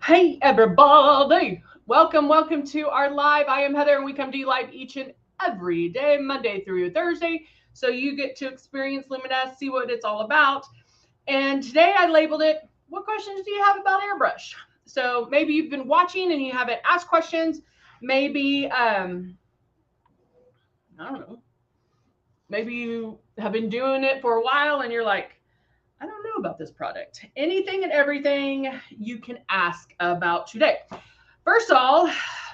Hey everybody, welcome to our live. I am Heather and we come to you live each and every day, Monday through Thursday. So you get to experience Luminess, see what it's all about. And today I labeled it, what questions do you have about Airbrush? So maybe you've been watching and you haven't asked questions. Maybe, I don't know, maybe you have been doing it for a while and you're like, I don't know about this product. Anything and everything you can ask about today. First of all,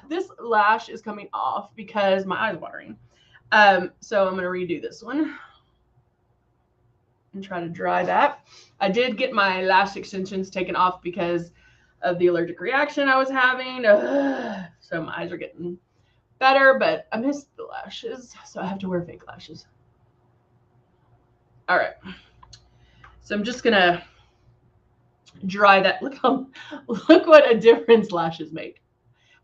this lash is coming off because my eye's watering. So I'm going to redo this one and try to dry that. I did get my lash extensions taken off because of the allergic reaction I was having. So my eyes are getting better, but I missed the lashes, so I have to wear fake lashes. All right. So I'm just going to dry that. Look what a difference lashes make.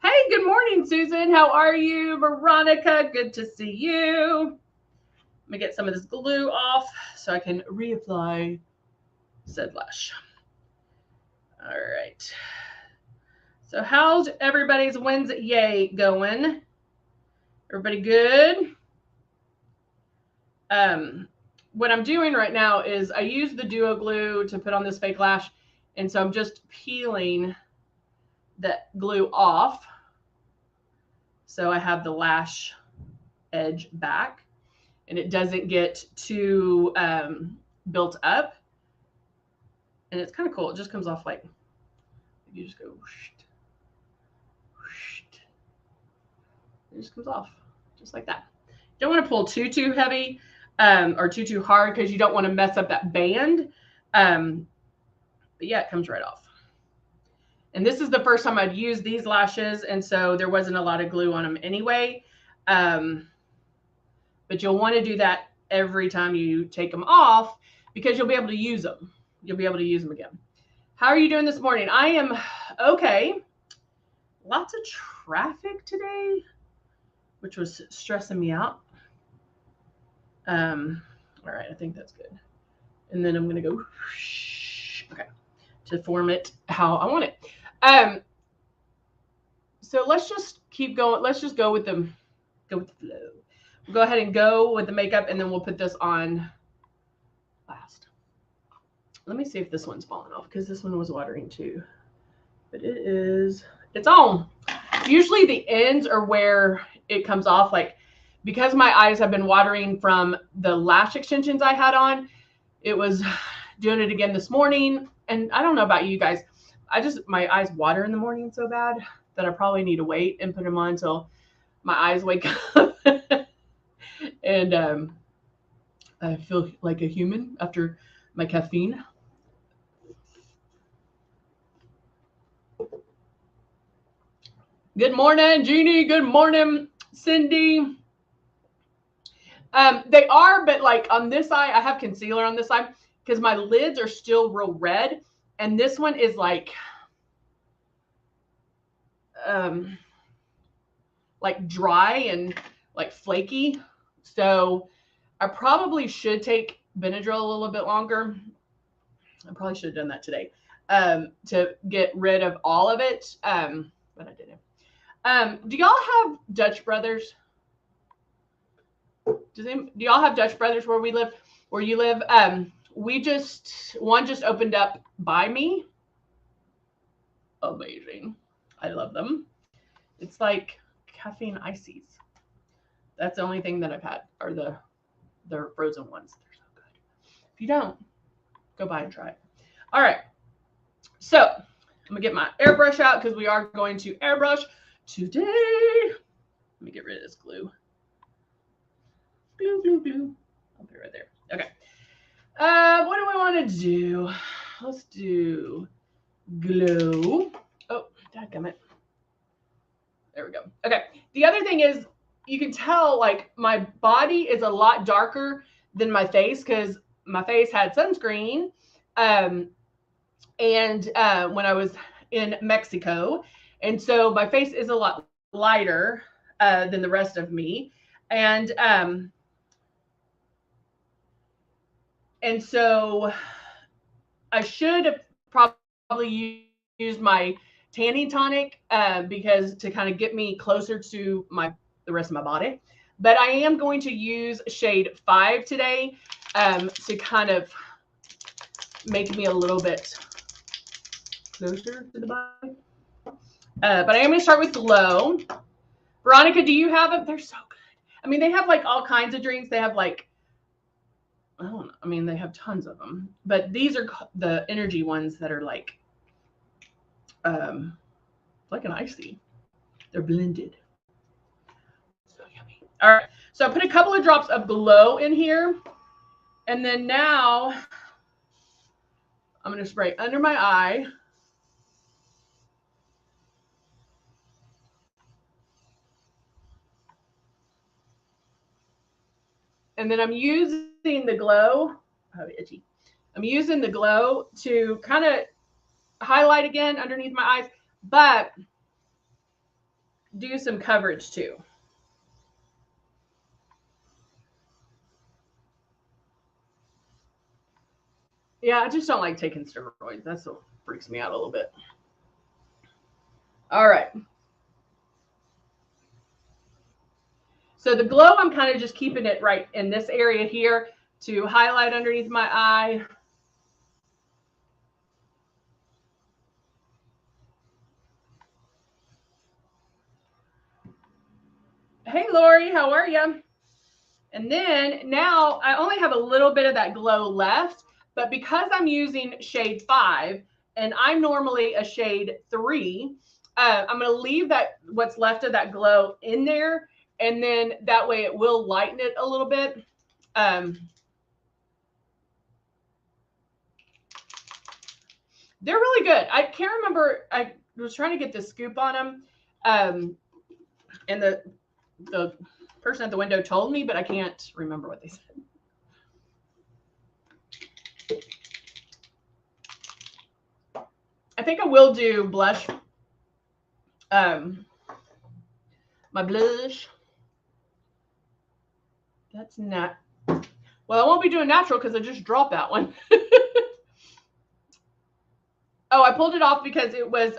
Hey, good morning, Susan. How are you? Veronica, good to see you. Let me get some of this glue off so I can reapply said lash. All right. So how's everybody's Wednesday going? Everybody good? What I'm doing right now is I use the duo glue to put on this fake lash, and so I'm just peeling that glue off so I have the lash edge back and it doesn't get too built up. And it's kind of cool. It just comes off like, you just go, whoosh, whoosh. It just comes off just like that. You don't want to pull too heavy or too hard because you don't want to mess up that band. But yeah, it comes right off. And this is the first time I'd used these lashes, and so there wasn't a lot of glue on them anyway. But you'll want to do that every time you take them off because you'll be able to use them. You'll be able to use them again. How are you doing this morning? I am okay. Lots of traffic today, which was stressing me out. All right, I think that's good. And then I'm going to go, okay, to form it how I want it. So let's just keep going. Let's just go with the flow. We'll go ahead and go with the makeup, and then we'll put this on last. Let me see if this one's falling off because this one was watering too. But it's on. Usually the ends are where it comes off. Like, because my eyes have been watering from the lash extensions I had on, it was doing it again this morning. And I don't know about you guys. My eyes water in the morning so bad that I probably need to wait and put them on until my eyes wake up. And I feel like a human after my caffeine. Good morning, Jeannie. Good morning, Cindy. They are, but like on this side, I have concealer on this side because my lids are still real red. And this one is like dry and like flaky. So I probably should take Benadryl a little bit longer. I probably should have done that today to get rid of all of it. But I didn't. Do y'all have Dutch Brothers? Do y'all have Dutch Brothers where we live? Where you live? One just opened up by me. Amazing. I love them. It's like caffeine ices. That's the only thing that I've had are the frozen ones. They're so good. If you don't, go buy and try it. All right. So I'm gonna get my airbrush out because we are going to airbrush today. Let me get rid of this glue. Glue. I'll put it right there. Okay. What do we want to do? Let's do glue. Oh, dadgummit. There we go. Okay. The other thing is, you can tell like my body is a lot darker than my face because my face had sunscreen. And when I was in Mexico, and so my face is a lot lighter than the rest of me, and so I should have probably used my tanning tonic because to kind of get me closer to the rest of my body. But I am going to use shade 5 today to kind of make me a little bit closer to the body. But I am going to start with Glow. Veronica, do you have them? They're so good. I mean, they have like all kinds of drinks. They have like, I don't know. I mean, they have tons of them. But these are the energy ones that are like an icy. They're blended. So yummy. All right. So I put a couple of drops of Glow in here. And then now I'm going to spray under my eye. And then I'm using the Glow. Oh, itchy. I'm using the Glow to kind of highlight again underneath my eyes, but do some coverage too. Yeah, I just don't like taking steroids. That's what freaks me out a little bit. All right. So the Glow, I'm kind of just keeping it right in this area here to highlight underneath my eye. Hey, Lori, how are you? And then now I only have a little bit of that Glow left, but because I'm using shade 5 and I'm normally a shade 3, I'm going to leave that what's left of that Glow in there, and then that way it will lighten it a little bit. They're really good. I can't remember. I was trying to get the scoop on them, and the person at the window told me, but I can't remember what they said. I think I will do blush. My blush. That's not. Well, I won't be doing natural because I just dropped that one. Oh, I pulled it off because it was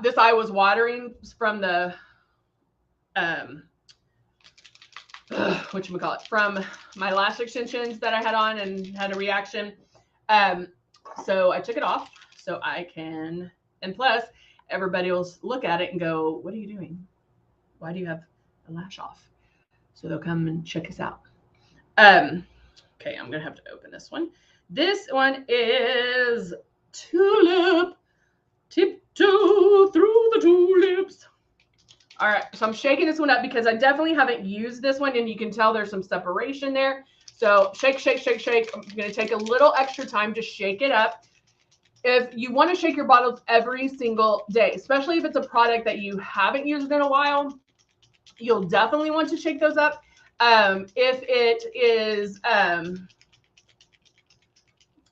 this eye was watering from the whatchamacallit, from my lash extensions that I had on and had a reaction. So I took it off so I can, and plus everybody will look at it and go, what are you doing? Why do you have a lash off? So they'll come and check us out. Okay, I'm gonna have to open this one. This one is Tulip. Tiptoe through the tulips. All right, so I'm shaking this one up because I definitely haven't used this one, and you can tell there's some separation there. So shake, shake, shake, shake. I'm going to take a little extra time to shake it up. If you want to shake your bottles every single day, especially if it's a product that you haven't used in a while, you'll definitely want to shake those up.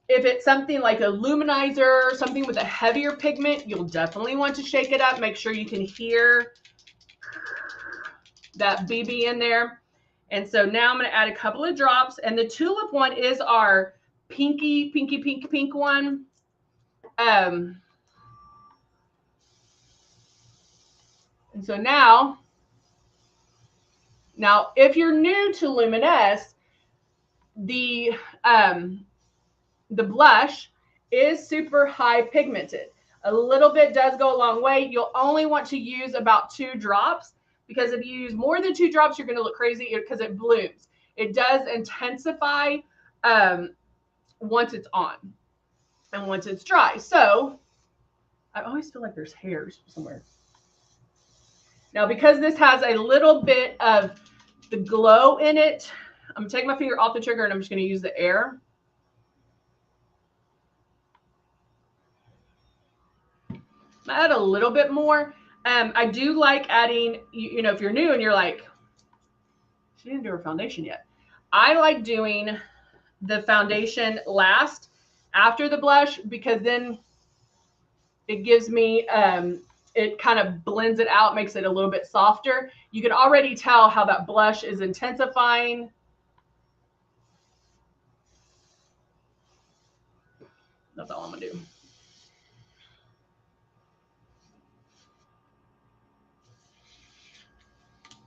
If it's something like a luminizer, something with a heavier pigment, you'll definitely want to shake it up. Make sure you can hear that BB in there. And so now I'm going to add a couple of drops. And the Tulip one is our pinky, pinky, pink, pink one. And so now if you're new to Luminess, the blush is super high pigmented. A little bit does go a long way. You'll only want to use about 2 drops because if you use more than 2 drops, you're going to look crazy because it blooms. It does intensify once it's on and once it's dry. So I always feel like there's hairs somewhere. Now, because this has a little bit of the Glow in it, I'm going to take my finger off the trigger and I'm just going to use the air. Add a little bit more. I do like adding, you know, if you're new and you're like, she didn't do her foundation yet. I like doing the foundation last after the blush because then it gives me, it kind of blends it out, makes it a little bit softer. You can already tell how that blush is intensifying. That's all I'm gonna do.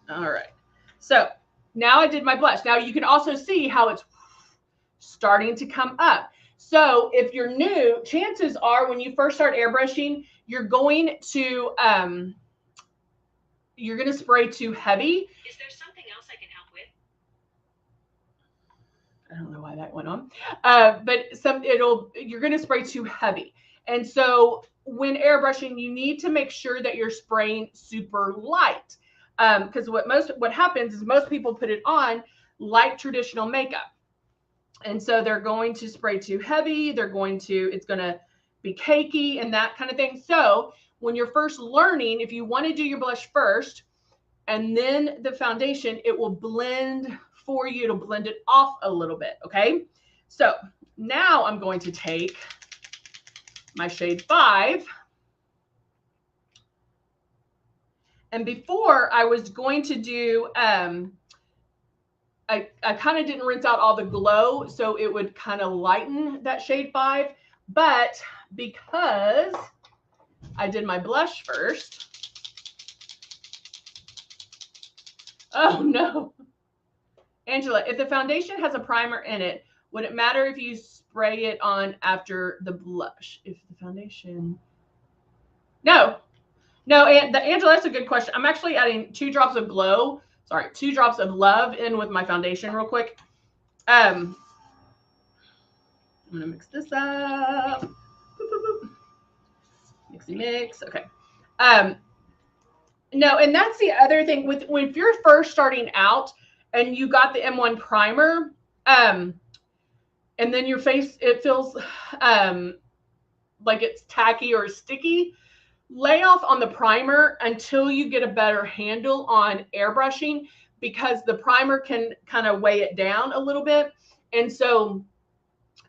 All right. So now I did my blush. Now you can also see how it's starting to come up. So if you're new, chances are when you first start airbrushing, you're going to spray too heavy. Is there something else I can help with? I don't know why that went on, but you're going to spray too heavy. And so when airbrushing, you need to make sure that you're spraying super light, because what happens is most people put it on like traditional makeup, and so they're going to spray too heavy. It's going to be cakey and that kind of thing. So when you're first learning, if you want to do your blush first and then the foundation, it will blend for you to blend it off a little bit. Okay. So now I'm going to take my shade 5. And before I was going to do, I kind of didn't rinse out all the glow, so it would kind of lighten that shade 5. But because I did my blush first, oh no. Angela, if the foundation has a primer in it, would it matter if you spray it on after the blush? If the foundation... No, Angela, that's a good question. I'm actually adding 2 drops of glow. Sorry, 2 drops of love in with my foundation real quick. I'm gonna mix this up. Boop, boop, boop. Mixy mix. Okay. No, and that's the other thing with if you're first starting out and you got the M1 primer, and then your face, it feels like it's tacky or sticky, lay off on the primer until you get a better handle on airbrushing, because the primer can kind of weigh it down a little bit. And so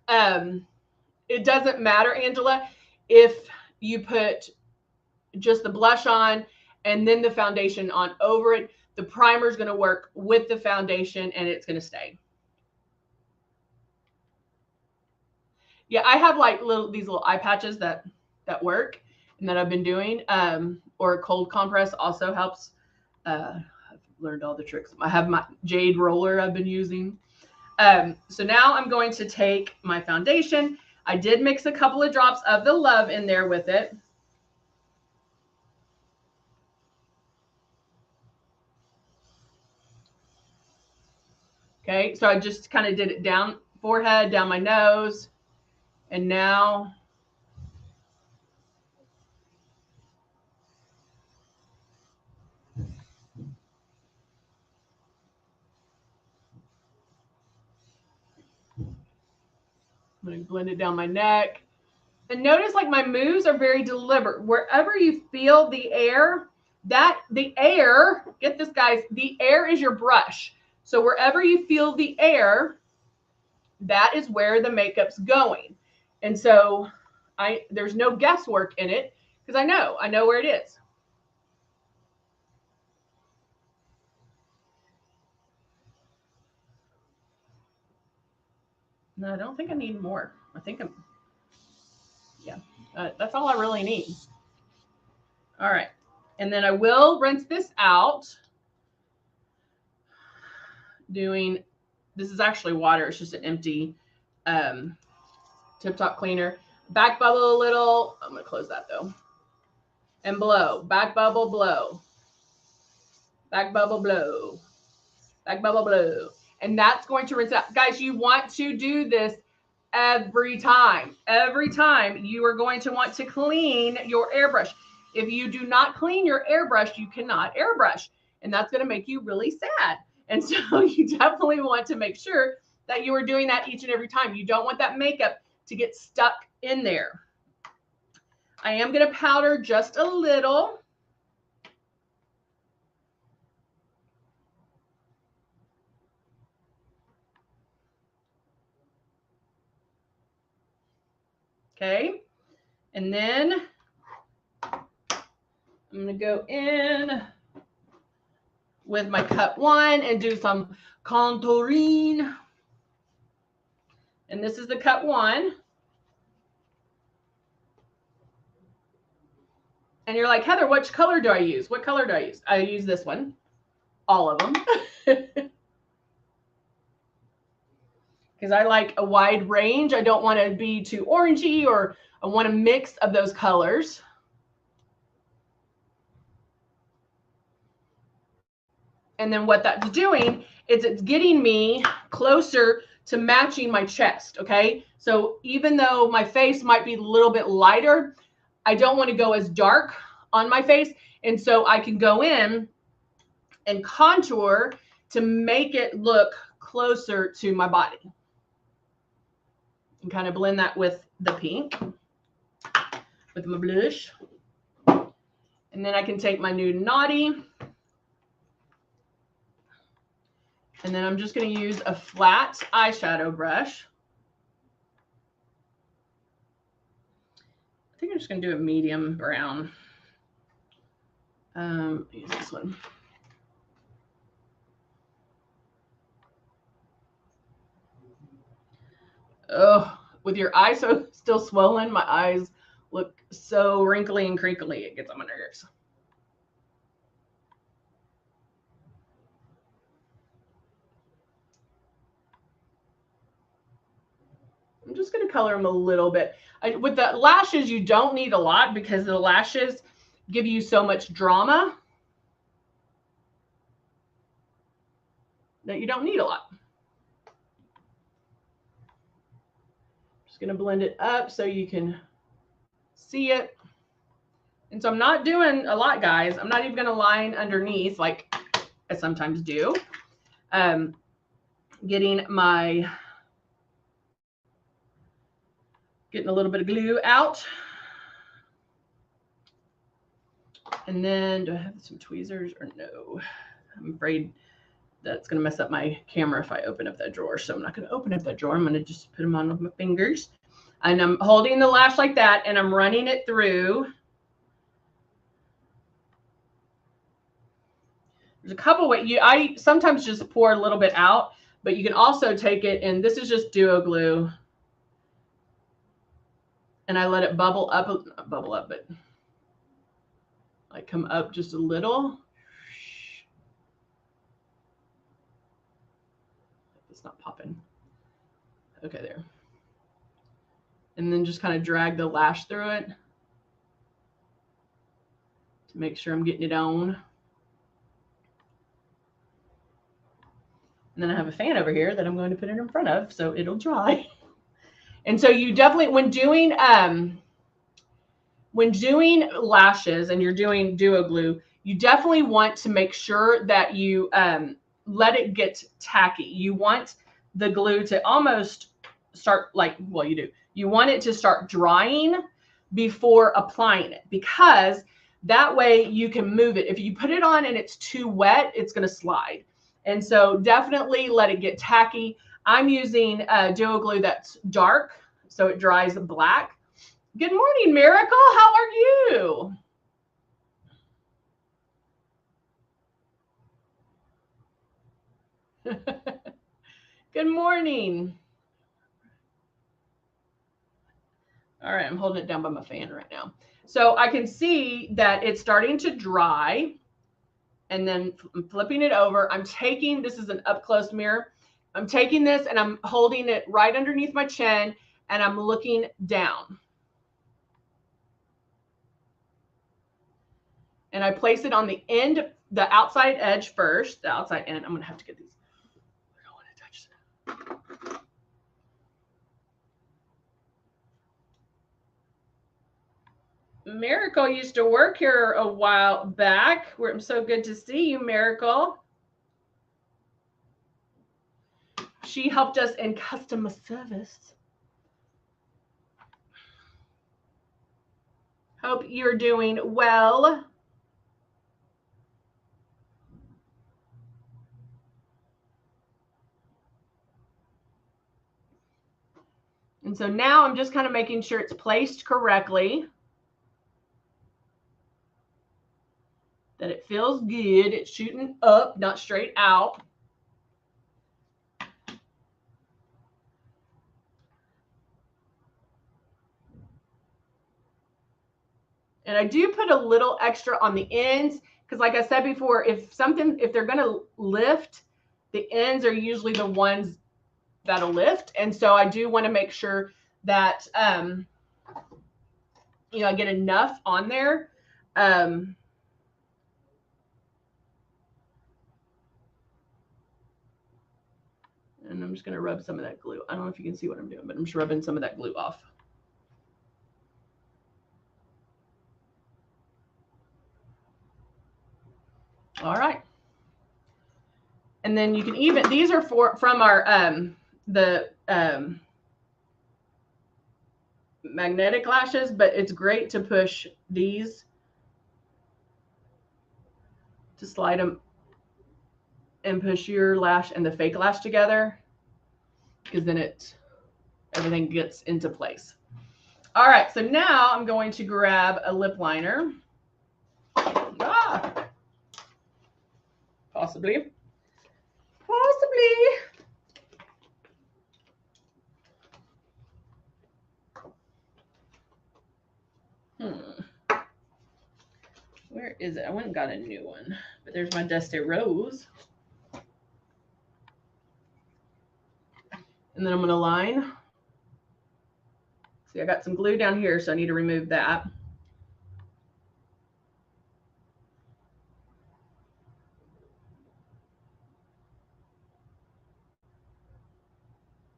it doesn't matter, Angela, if you put just the blush on and then the foundation on over it. The primer is going to work with the foundation and it's going to stay. Yeah, I have like these little eye patches that work and that I've been doing, or a cold compress also helps. I've learned all the tricks. I have my jade roller I've been using. So now I'm going to take my foundation. I did mix a couple of drops of the love in there with it. Okay, so I just kind of did it down forehead, down my nose, and now I'm going to blend it down my neck. And notice like my moves are very deliberate. Wherever you feel the air, get this guys, the air is your brush. So wherever you feel the air, that is where the makeup's going. And so there's no guesswork in it because I know where it is. No, I don't think I need more. I think that's all I really need. All right. And then I will rinse this out this is actually water. It's just an empty Tip Top cleaner. Back bubble a little. I'm going to close that though. And blow. Back bubble, blow. Back bubble, blow. Back bubble, blow. And that's going to rinse out. Guys, you want to do this every time. Every time you are going to want to clean your airbrush. If you do not clean your airbrush, you cannot airbrush. And that's going to make you really sad. And so you definitely want to make sure that you are doing that each and every time. You don't want that makeup to get stuck in there. I am going to powder just a little. Okay. And then I'm going to go in with my cut 1 and do some contouring. And this is the cut 1. And you're like, Heather, which color do I use? What color do I use? I use this one. all of them. Because I like a wide range. I don't want to be too orangey, or I want a mix of those colors. And then what that's doing is it's getting me closer to matching my chest, okay? So even though my face might be a little bit lighter, I don't want to go as dark on my face. And so I can go in and contour to make it look closer to my body. And kind of blend that with the pink, with my blush. And then I can take my Nude Naughty. And then I'm just going to use a flat eyeshadow brush. I think I'm just going to do a medium brown. Use this one. Oh, with your eyes so still swollen, my eyes look so wrinkly and crinkly. It gets on my nerves. I'm just going to color them a little bit. With the lashes, you don't need a lot because the lashes give you so much drama that you don't need a lot. Just going to blend it up so you can see it. And so I'm not doing a lot, guys. I'm not even going to line underneath like I sometimes do. Getting a little bit of glue out. And then do I have some tweezers or no? I'm afraid that's going to mess up my camera if I open up that drawer. So I'm not going to open up that drawer. I'm going to just put them on with my fingers. And I'm holding the lash like that, and I'm running it through. There's a couple ways. I sometimes just pour a little bit out, but you can also take it, and this is just Duo Glue. And I let it bubble up, but like come up just a little. It's not popping. Okay, there. And then just kind of drag the lash through it to make sure I'm getting it on. And then I have a fan over here that I'm going to put it in front of so it'll dry. And so you definitely, when doing lashes and you're doing Duo Glue, you definitely want to make sure that you let it get tacky. You want the glue to almost start like, well, you do. You want it to start drying before applying it, because that way you can move it. If you put it on and it's too wet, it's going to slide. And so definitely let it get tacky. I'm using Duo Glue that's dark, so it dries black. Good morning, Miracle. How are you? Good morning. All right, I'm holding it down by my fan right now. So I can see that it's starting to dry. And then I'm flipping it over. I'm taking, this is an up close mirror. I'm taking this and I'm holding it right underneath my chin, and I'm looking down. And I place it on the end, the outside edge first, the outside end. I'm going to have to get these. I don't want to touch that. Miracle used to work here a while back. I'm so good to see you, Miracle. She helped us in customer service. Hope you're doing well. And so now I'm just kind of making sure it's placed correctly, that it feels good. It's shooting up, not straight out. And I do put a little extra on the ends Because like I said before, if they're going to lift, the ends are usually the ones that'll lift. And so I do want to make sure that, you know, I get enough on there. And I'm just going to rub some of that glue. I don't know if you can see what I'm doing, but I'm just rubbing some of that glue off. All right. And then you can even, these are from our, magnetic lashes, but it's great to push these, to slide them and push your lash and the fake lash together, because then everything gets into place. All right, so now I'm going to grab a lip liner. Possibly. Where is it? I went and got a new one, but there's my Dusty Rose. And then I'm going to line. See, I got some glue down here, so I need to remove that.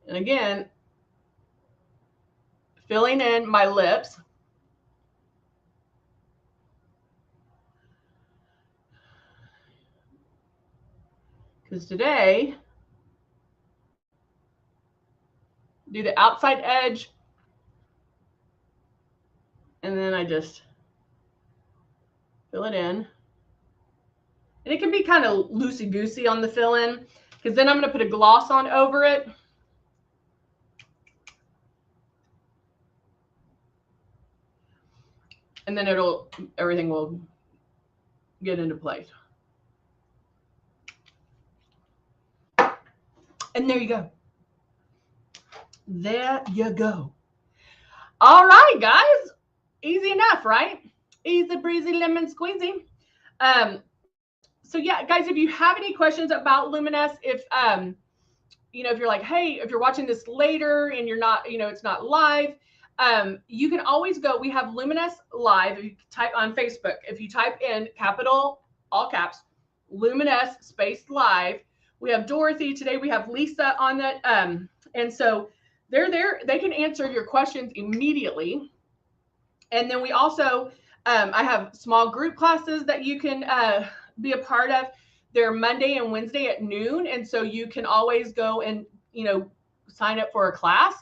And again, filling in my lips. Because today, do the outside edge, and then I just fill it in. And it can be kind of loosey-goosey on the fill-in, because then I'm going to put a gloss on over it. And then everything will get into place. And there you go. There you go. All right, guys. Easy enough, right? Easy breezy lemon squeezy. So yeah, guys, if you have any questions about Luminess, if you know, if you're like, hey, if you're watching this later and you're not, you know, it's not live, you can always go. We have Luminess Live. If you type on Facebook, if you type in capital, all caps, Luminess space live, we have Dorothy today. We have Lisa on that. And so they're there. They can answer your questions immediately. And then we also, I have small group classes that you can be a part of. They're Monday and Wednesday at noon. And so you can always go and, you know, sign up for a class.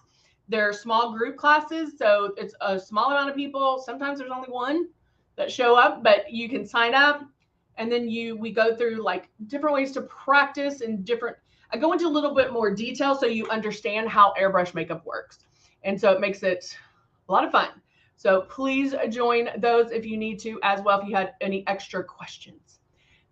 They're small group classes. So it's a small amount of people. Sometimes there's only one that show up, but you can sign up. And then we go through like different ways to practice and I go into a little bit more detail so you understand how airbrush makeup works. And so it makes it a lot of fun. So please join those if you need to as well, if you had any extra questions.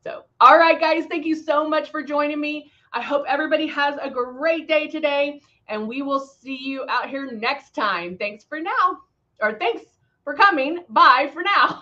So, all right, guys, thank you so much for joining me. I hope everybody has a great day today, and we will see you out here next time. Thanks for now, or thanks for coming. Bye for now.